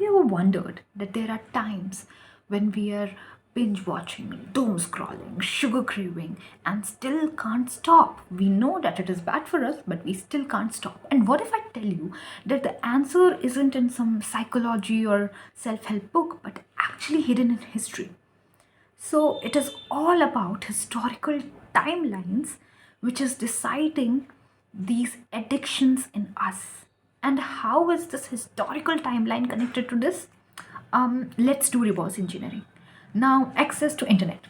you ever wondered that there are times when we are binge watching, doom scrolling, sugar craving, and still can't stop? We know that it is bad for us, but we still can't stop. And what if I tell you that the answer isn't in some psychology or self help book, but actually hidden in history? So it is all about historical timelines, which is deciding these addictions in us. And how is this historical timeline connected to this? Let's do reverse engineering. Now, access to internet.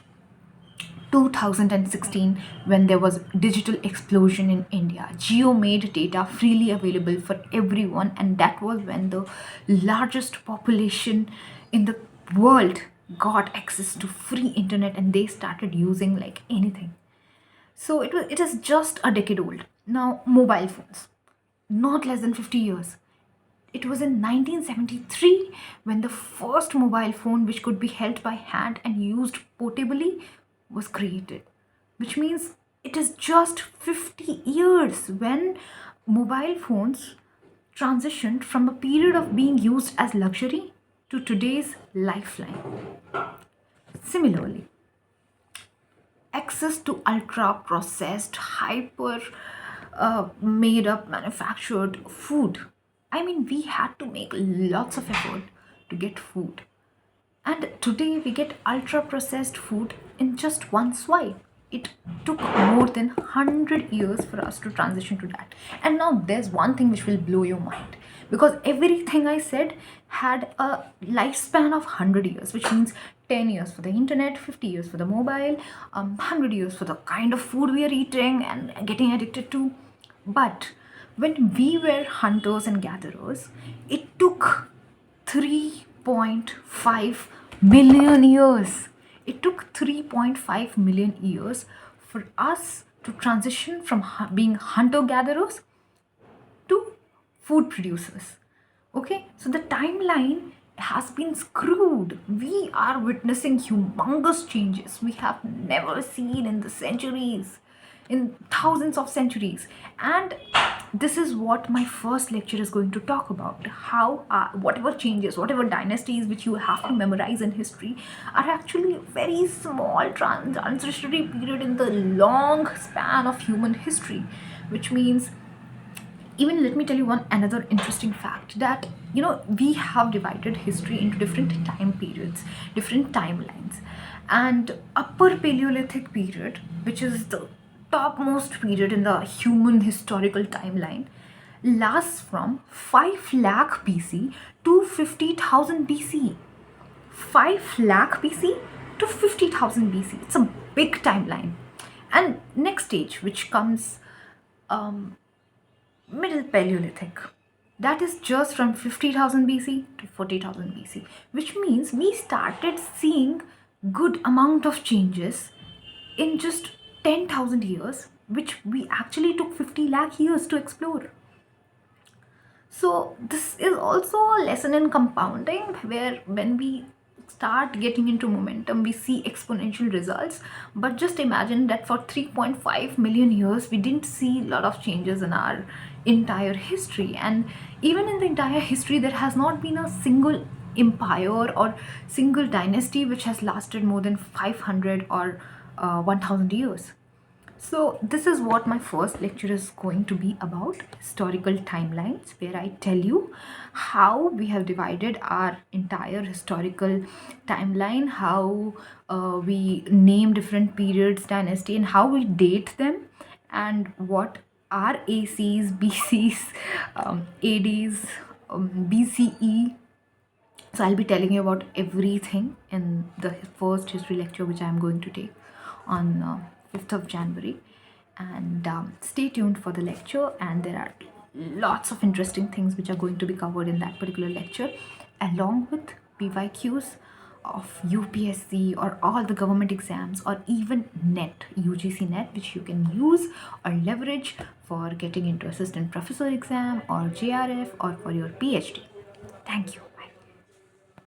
2016, when there was digital explosion in India, Geo made data freely available for everyone, and that was when the largest population in the world got access to free internet, and they started using like anything. So it is just a decade old. Now, mobile phones, not less than 50 years. It was in 1973 when the first mobile phone, which could be held by hand and used portably, was created. Which means it is just 50 years when mobile phones transitioned from a period of being used as luxury to today's lifeline. Similarly, access to ultra processed, hyper made up, manufactured food. I mean, we had to make lots of effort to get food. And today we get ultra processed food in just one swipe. It took more than 100 years for us to transition to that. And now there's one thing which will blow your mind. Because everything I said had a lifespan of 100 years, which means 10 years for the internet, 50 years for the mobile, 100 years for the kind of food we are eating and getting addicted to. But when we were hunters and gatherers, it took 3.5 million years. It took 3.5 million years for us to transition from being hunter gatherers to food producers. Okay, so the timeline has been screwed. We are witnessing humongous changes we have never seen in the centuries, in thousands of centuries. And this is what my first lecture is going to talk about, how whatever changes, whatever dynasties which you have to memorize in history are actually a very small transitionary period in the long span of human history. Which means, even let me tell you one another interesting fact, that we have divided history into different time periods, different timelines. And upper paleolithic period, which is the topmost period in the human historical timeline, lasts from 5 lakh BC to 50,000 BC. 5 lakh BC to 50,000 BC. It's a big timeline. And next stage, which comes Middle Paleolithic, that is just from 50,000 BC to 40,000 BC, which means we started seeing good amount of changes in just 10,000 years, which we actually took 50 lakh years to explore. So this is also a lesson in compounding, where when we start getting into momentum, we see exponential results. But just imagine that for 3.5 million years, we didn't see a lot of changes in our entire history. And even in the entire history, there has not been a single empire or single dynasty which has lasted more than 500 or 1000 years. So this is what my first lecture is going to be about, historical timelines, where I tell you how we have divided our entire historical timeline, how we name different periods, dynasty, and how we date them, and what are ACs, BCs, ADs, BCE. So I'll be telling you about everything in the first history lecture which I'm going to take on 5th of January. And stay tuned for the lecture, and there are lots of interesting things which are going to be covered in that particular lecture, along with PYQs of UPSC or all the government exams, or even NET, UGC NET, which you can use or leverage for getting into assistant professor exam or JRF or for your PhD. Thank you.